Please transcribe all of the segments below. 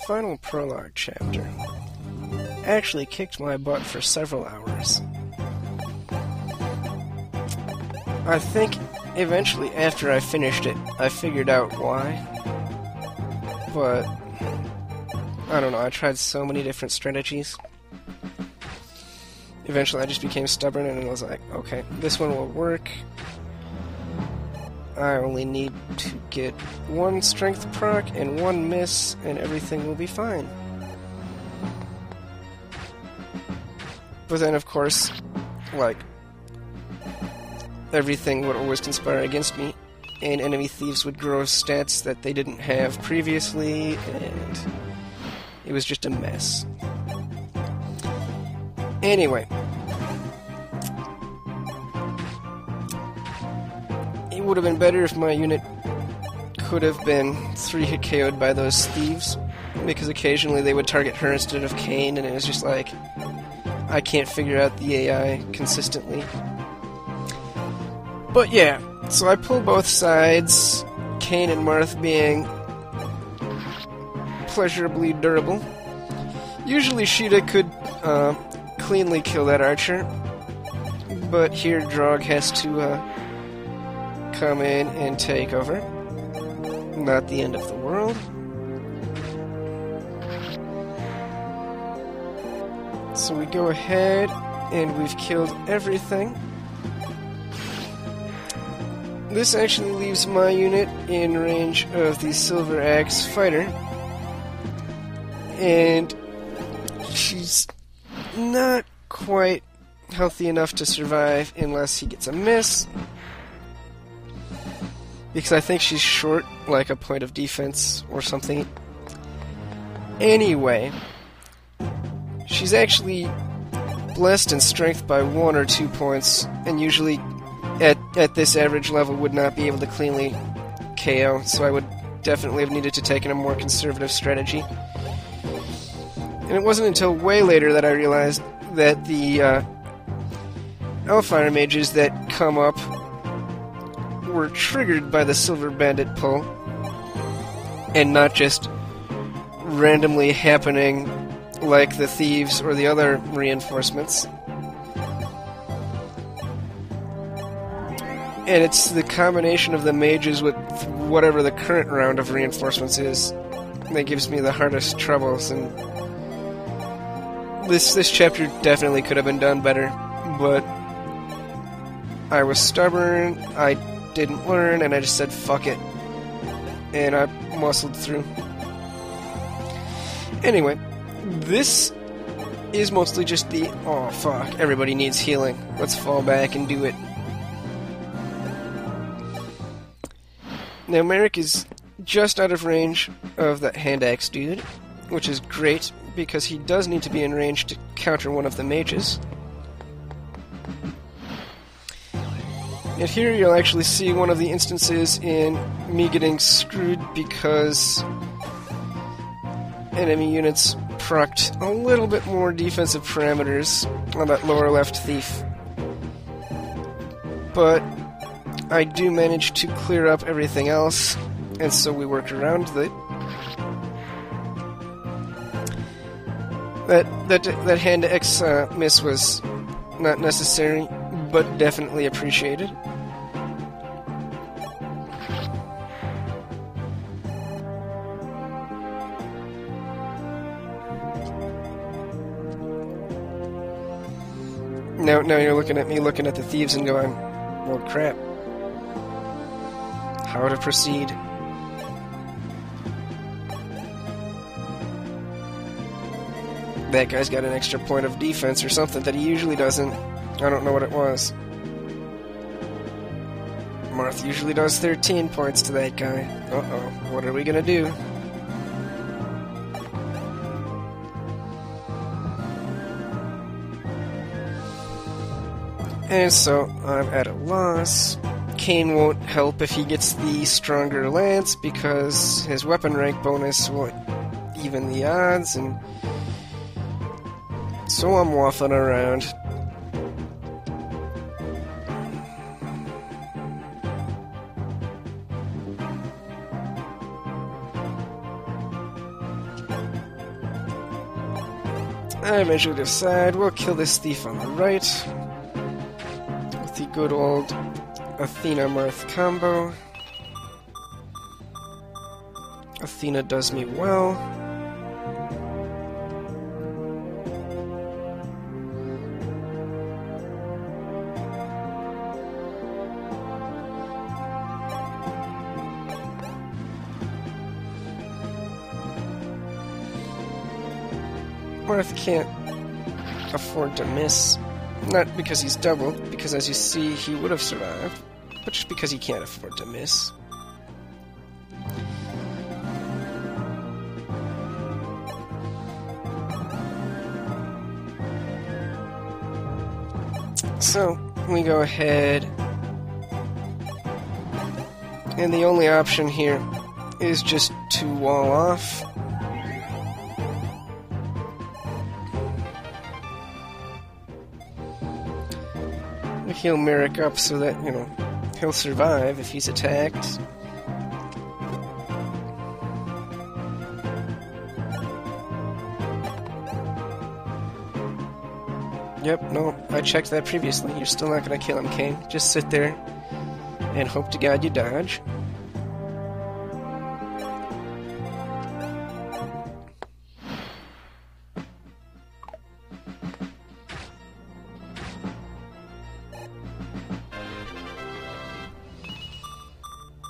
final prologue chapter actually kicked my butt for several hours. I think eventually after I finished it, I figured out why. But I don't know, I tried so many different strategies. Eventually I just became stubborn and I was like, okay, this one will work. I only need to get one strength proc and one miss, and everything will be fine. But then, of course, like, everything would always conspire against me, and enemy thieves would grow stats that they didn't have previously, and it was just a mess. Anyway. It would have been better if my unit could have been 3-hit KO'd by those thieves, because occasionally they would target her instead of Kane, and it was just like, I can't figure out the AI consistently. But yeah, so I pull both sides, Kane and Marth being pleasurably durable. Usually Sheeta could cleanly kill that archer, but here Drog has to come in and take over. Not the end of the world. So we go ahead and we've killed everything. This actually leaves my unit in range of the Silver Axe fighter. And she's not quite healthy enough to survive unless he gets a miss. Because I think she's short, like a point of defense or something. Anyway, she's actually blessed in strength by 1 or 2 points, and usually at this average level would not be able to cleanly KO, so I would definitely have needed to take in a more conservative strategy. And it wasn't until way later that I realized that the Hellfire mages that come up were triggered by the Silver Bandit pull, and not just randomly happening like the thieves or the other reinforcements. And it's the combination of the mages with whatever the current round of reinforcements is that gives me the hardest troubles, and this chapter definitely could have been done better, but I was stubborn, I didn't learn, and I just said fuck it, and I muscled through. Anyway, this is mostly just the oh fuck, everybody needs healing, let's fall back and do it. Now Merrick is just out of range of that hand axe dude, which is great because he does need to be in range to counter one of the mages. And here you'll actually see one of the instances in me getting screwed because enemy units procced a little bit more defensive parameters on that lower left thief. But I do manage to clear up everything else, and so we work around it. That hand X miss was not necessary, but definitely appreciated. Now you're looking at me looking at the thieves and going, well crap. How to proceed? That guy's got an extra point of defense or something that he usually doesn't. I don't know what it was. Marth usually does 13 points to that guy. Uh-oh, what are we gonna do? And so, I'm at a loss. Kane won't help if he gets the stronger lance, because his weapon rank bonus will even the odds, and so I'm waffling around. I eventually decide we'll kill this thief on the right with the good old Athena Marth combo. Athena does me well. Marth can't afford to miss. Not because he's doubled, because as you see, he would have survived, but just because he can't afford to miss. So, we go ahead, and the only option here is just to wall off. He'll Merrick up so that, you know, he'll survive if he's attacked. Yep, no, I checked that previously. You're still not gonna kill him, Kane. Just sit there and hope to God you dodge.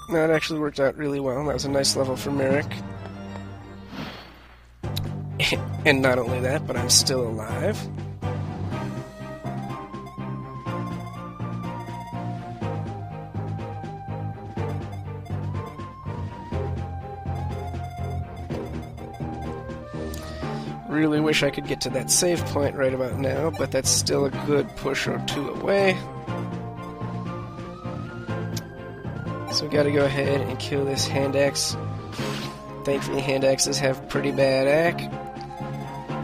No, it actually worked out really well. That was a nice level for Merrick. And not only that, but I'm still alive. Really wish I could get to that save point right about now, but that's still a good push or two away. So we gotta go ahead and kill this hand axe. Thankfully hand axes have pretty bad AC.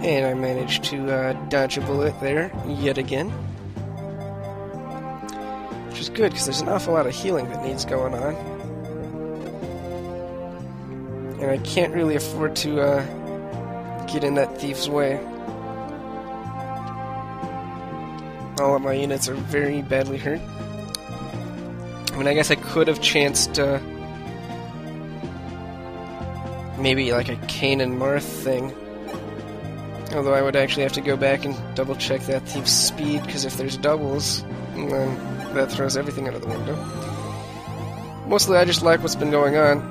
And I managed to dodge a bullet there yet again. Which is good, because there's an awful lot of healing that needs going on. And I can't really afford to get in that thief's way. All of my units are very badly hurt. I mean, I guess I could have chanced maybe like a Cain and Marth thing. Although I would actually have to go back and double check that thief's speed, because if there's doubles, then that throws everything out of the window. Mostly I just like what's been going on.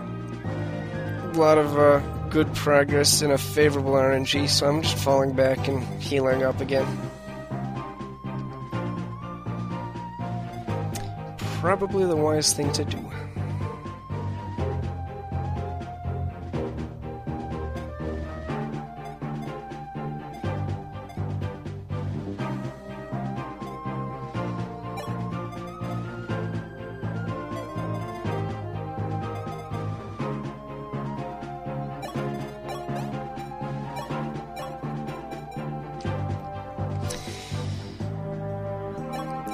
A lot of good progress in a favorable RNG, so I'm just falling back and healing up again. Probably the wise thing to do.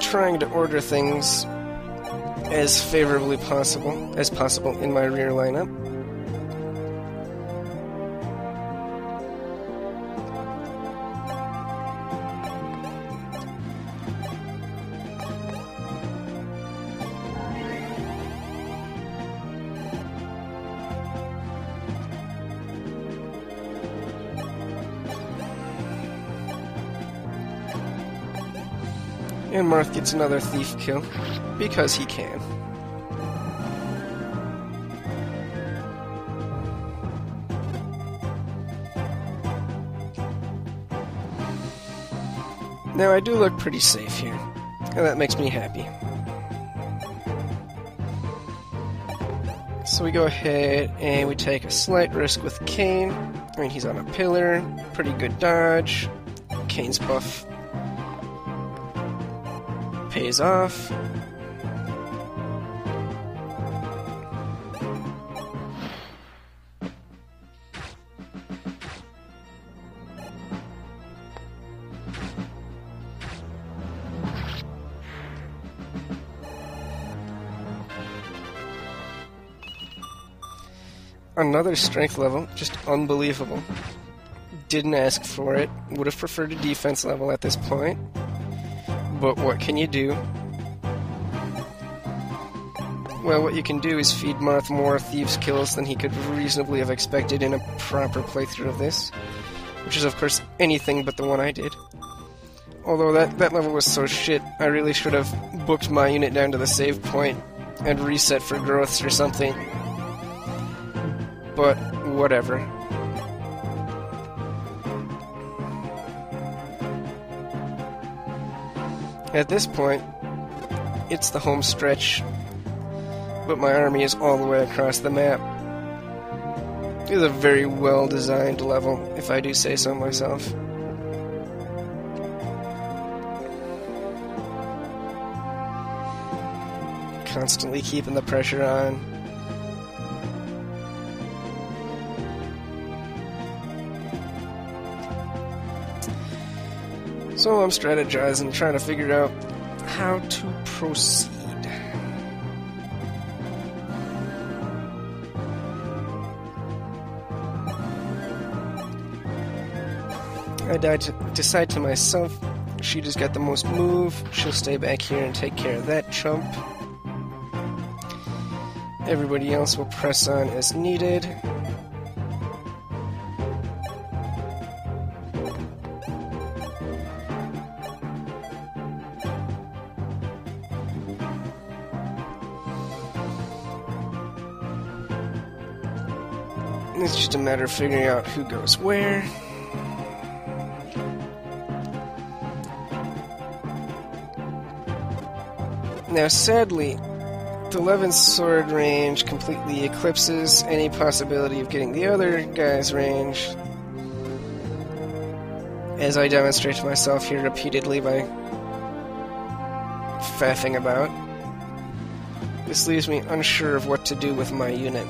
Trying to order things as favorably as possible in my rear lineup. And Marth gets another thief kill, because he can. Now I do look pretty safe here, and that makes me happy. So we go ahead and we take a slight risk with Cain. I mean, he's on a pillar, pretty good dodge. Cain's buff pays off. Another strength level, just unbelievable. Didn't ask for it. Would have preferred a defense level at this point. But what can you do? Well, what you can do is feed Marth more Thieves' kills than he could reasonably have expected in a proper playthrough of this. Which is, of course, anything but the one I did. Although that level was so shit, I really should have booked my unit down to the save point and reset for growths or something. But, whatever. At this point, it's the home stretch, but my army is all the way across the map. It is a very well-designed level, if I do say so myself. Constantly keeping the pressure on. So I'm strategizing, trying to figure out how to proceed. I decide to myself, she just got the most move, she'll stay back here and take care of that chump. Everybody else will press on as needed. It's just a matter of figuring out who goes where. Now, sadly, the 11th sword range completely eclipses any possibility of getting the other guy's range, as I demonstrate to myself here repeatedly by faffing about. This leaves me unsure of what to do with my unit.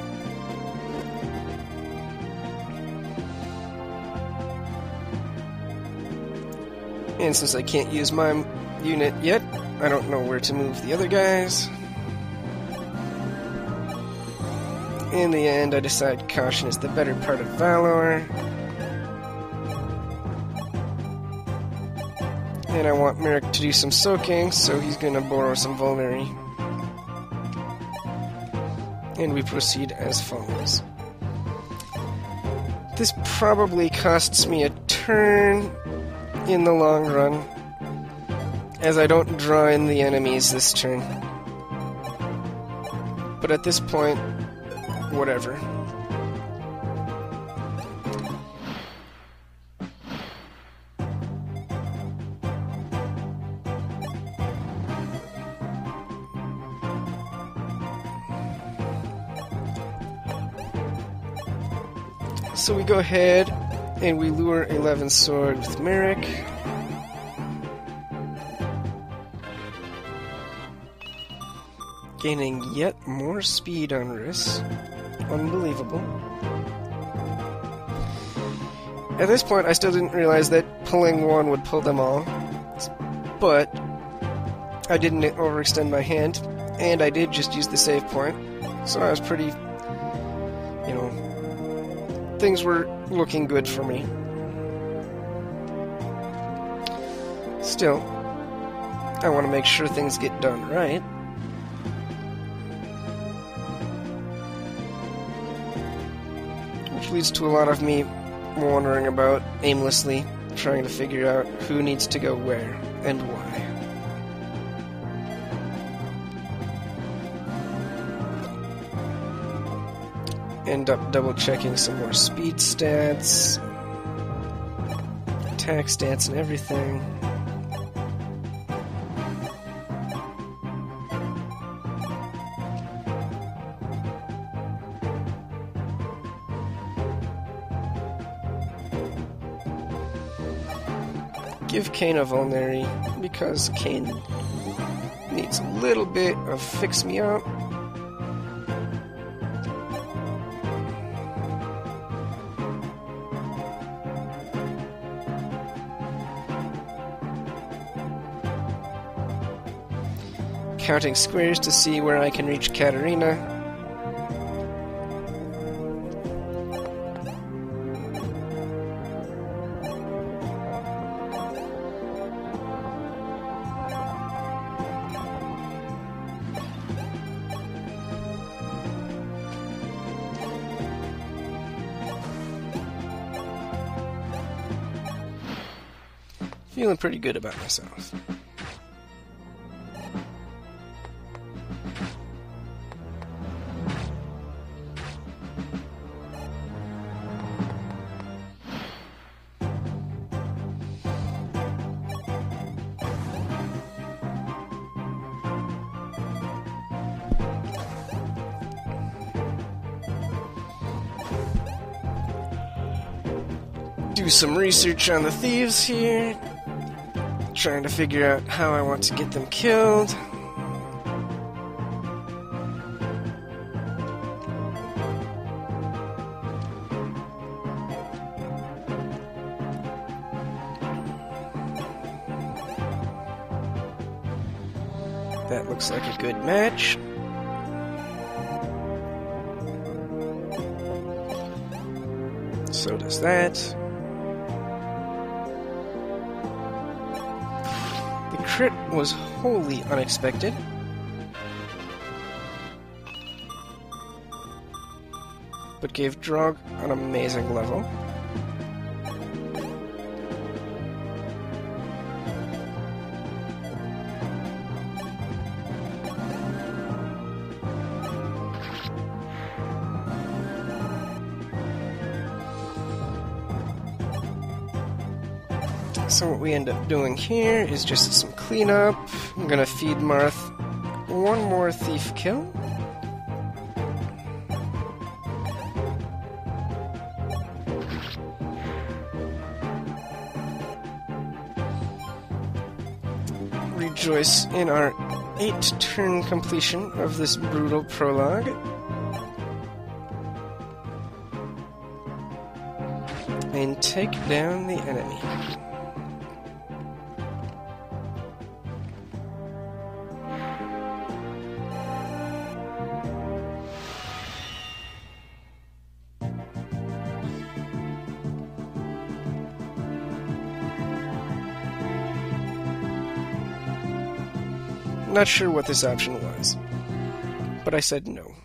And since I can't use my unit yet, I don't know where to move the other guys. In the end, I decide caution is the better part of valor. And I want Merrick to do some soaking, so he's gonna borrow some vulnerary. And we proceed as follows. This probably costs me a turn in the long run, as I don't draw in the enemies this turn. But at this point, whatever. So we go ahead and we lure 11th sword with Merrick. Gaining yet more speed on Riss. Unbelievable. At this point, I still didn't realize that pulling one would pull them all. But I didn't overextend my hand, and I did just use the save point. So I was pretty, you know, things were looking good for me. Still, I want to make sure things get done right. Which leads to a lot of me wandering about aimlessly, trying to figure out who needs to go where and why. End up double-checking some more speed stats, attack stats, and everything. Give Kane a vulnerary, because Kane needs a little bit of fix-me-up. Counting squares to see where I can reach Katarina. Feeling pretty good about myself. Do some research on the thieves here, trying to figure out how I want to get them killed. That looks like a good match. So does that. The crit was wholly unexpected. But gave Drog an amazing level. So what we end up doing here is just some cleanup. I'm gonna feed Marth one more thief kill. Rejoice in our 8-turn completion of this brutal prologue. And take down the enemy. Not sure what this option was, but I said no.